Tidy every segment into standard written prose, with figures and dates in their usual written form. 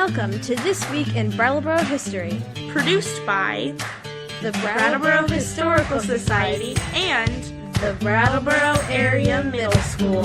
Welcome to This Week in Brattleboro History, produced by the Brattleboro Historical Society and the Brattleboro Area Middle School.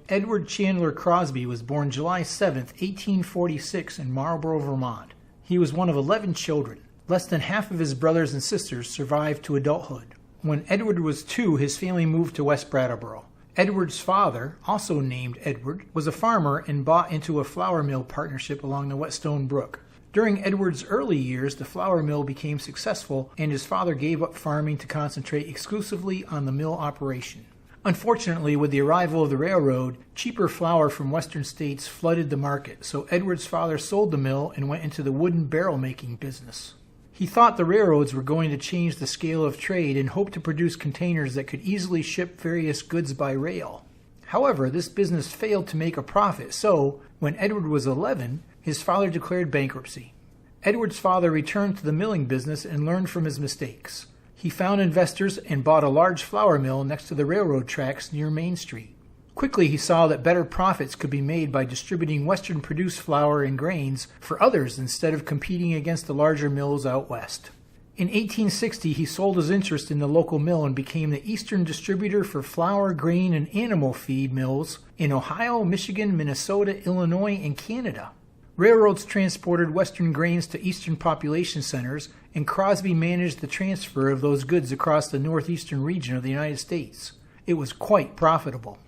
Edward Chandler Crosby was born July 7, 1846 in Marlborough, Vermont. He was one of 11 children. Less than half of his brothers and sisters survived to adulthood. When Edward was 2, his family moved to West Brattleboro. Edward's father, also named Edward, was a farmer and bought into a flour mill partnership along the Whetstone Brook. During Edward's early years, the flour mill became successful, and his father gave up farming to concentrate exclusively on the mill operation. Unfortunately, with the arrival of the railroad, cheaper flour from western states flooded the market, so Edward's father sold the mill and went into the wooden barrel-making business. He thought the railroads were going to change the scale of trade and hoped to produce containers that could easily ship various goods by rail. However, this business failed to make a profit, so when Edward was 11, his father declared bankruptcy. Edward's father returned to the milling business and learned from his mistakes. He found investors and bought a large flour mill next to the railroad tracks near Main Street. Quickly, he saw that better profits could be made by distributing Western-produced flour and grains for others instead of competing against the larger mills out west. In 1860, he sold his interest in the local mill and became the Eastern distributor for flour, grain, and animal feed mills in Ohio, Michigan, Minnesota, Illinois, and Canada. Railroads transported Western grains to Eastern population centers, and Crosby managed the transfer of those goods across the northeastern region of the United States. It was quite profitable.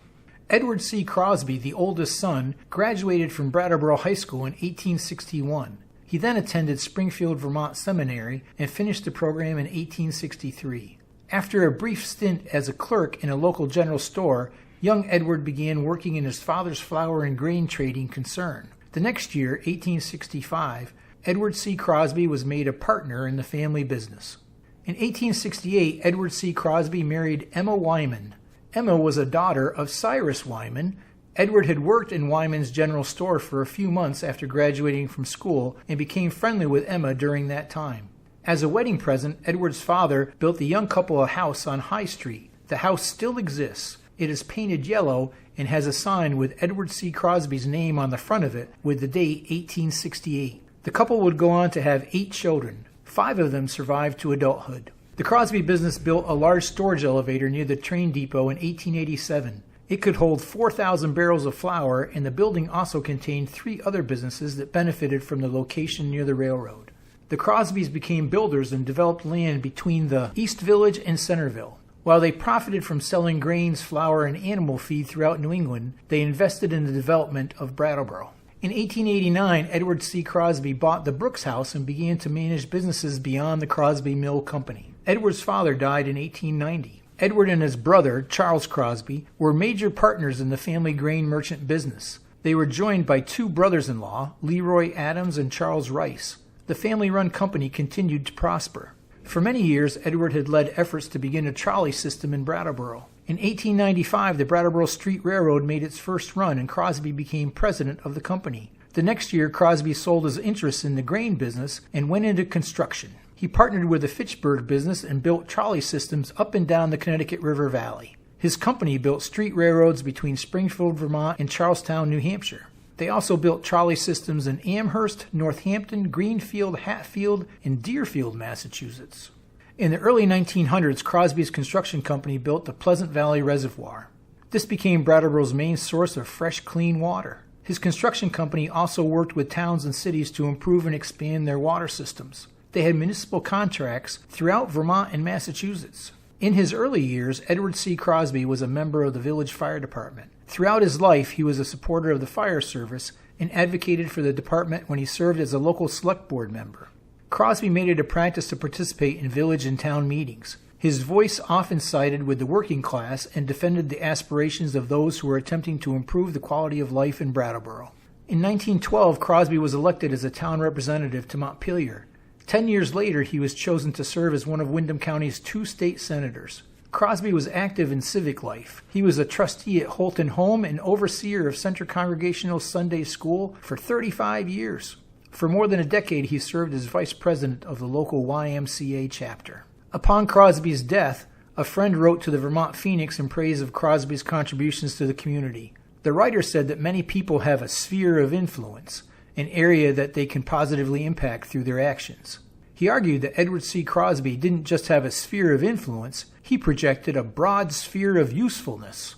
Edward C. Crosby, the oldest son, graduated from Brattleboro High School in 1861. He then attended Springfield, Vermont Seminary and finished the program in 1863. After a brief stint as a clerk in a local general store, young Edward began working in his father's flour and grain trading concern. The next year, 1865, Edward C. Crosby was made a partner in the family business. In 1868, Edward C. Crosby married Emma Wyman. Emma was a daughter of Cyrus Wyman. Edward had worked in Wyman's general store for a few months after graduating from school and became friendly with Emma during that time. As a wedding present, Edward's father built the young couple a house on High Street. The house still exists. It is painted yellow and has a sign with Edward C. Crosby's name on the front of it with the date 1868. The couple would go on to have 8 children. 5 of them survived to adulthood. The Crosby business built a large storage elevator near the train depot in 1887. It could hold 4,000 barrels of flour, and the building also contained 3 other businesses that benefited from the location near the railroad. The Crosbys became builders and developed land between the East Village and Centerville. While they profited from selling grains, flour, and animal feed throughout New England, they invested in the development of Brattleboro. In 1889, Edward C. Crosby bought the Brooks House and began to manage businesses beyond the Crosby Mill Company. Edward's father died in 1890. Edward and his brother, Charles Crosby, were major partners in the family grain merchant business. They were joined by 2 brothers-in-law, Leroy Adams and Charles Rice. The family-run company continued to prosper. For many years, Edward had led efforts to begin a trolley system in Brattleboro. In 1895, the Brattleboro Street Railroad made its first run, and Crosby became president of the company. The next year, Crosby sold his interest in the grain business and went into construction. He partnered with the Fitchburg business and built trolley systems up and down the Connecticut River Valley. His company built street railroads between Springfield, Vermont, and Charlestown, New Hampshire. They also built trolley systems in Amherst, Northampton, Greenfield, Hatfield, and Deerfield, Massachusetts. In the early 1900s, Crosby's construction company built the Pleasant Valley Reservoir. This became Brattleboro's main source of fresh, clean water. His construction company also worked with towns and cities to improve and expand their water systems. They had municipal contracts throughout Vermont and Massachusetts. In his early years, Edward C. Crosby was a member of the village fire department. Throughout his life, he was a supporter of the fire service and advocated for the department when he served as a local select board member. Crosby made it a practice to participate in village and town meetings. His voice often sided with the working class and defended the aspirations of those who were attempting to improve the quality of life in Brattleboro. In 1912, Crosby was elected as a town representative to Montpelier. 10 years later, he was chosen to serve as one of Windham County's 2 state senators. Crosby was active in civic life. He was a trustee at Holton Home and overseer of Center Congregational Sunday School for 35 years. For more than a decade, he served as vice president of the local YMCA chapter. Upon Crosby's death, a friend wrote to the Vermont Phoenix in praise of Crosby's contributions to the community. The writer said that many people have a sphere of influence, an area that they can positively impact through their actions. He argued that Edward C. Crosby didn't just have a sphere of influence, he projected a broad sphere of usefulness.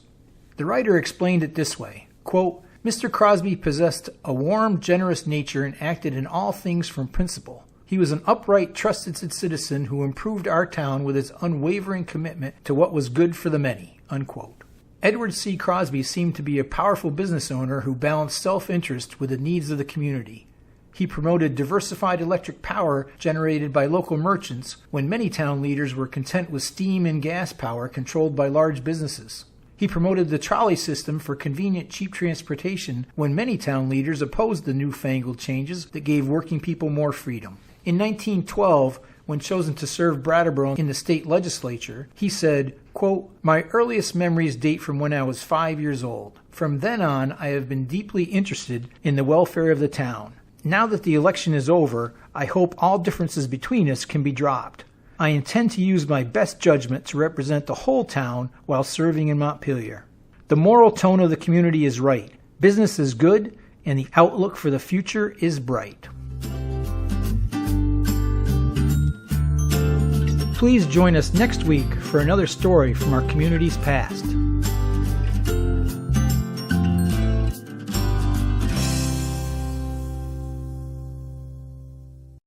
The writer explained it this way, quote, Mr. Crosby possessed a warm, generous nature and acted in all things from principle. He was an upright, trusted citizen who improved our town with his unwavering commitment to what was good for the many, unquote. Edward C. Crosby seemed to be a powerful business owner who balanced self-interest with the needs of the community. He promoted diversified electric power generated by local merchants when many town leaders were content with steam and gas power controlled by large businesses. He promoted the trolley system for convenient, cheap transportation when many town leaders opposed the newfangled changes that gave working people more freedom. In 1912, when chosen to serve Brattleboro in the state legislature, he said, quote, My earliest memories date from when I was 5 years old. From then on, I have been deeply interested in the welfare of the town. Now that the election is over, I hope all differences between us can be dropped. I intend to use my best judgment to represent the whole town while serving in Montpelier. The moral tone of the community is right. Business is good, and the outlook for the future is bright. Please join us next week for another story from our community's past.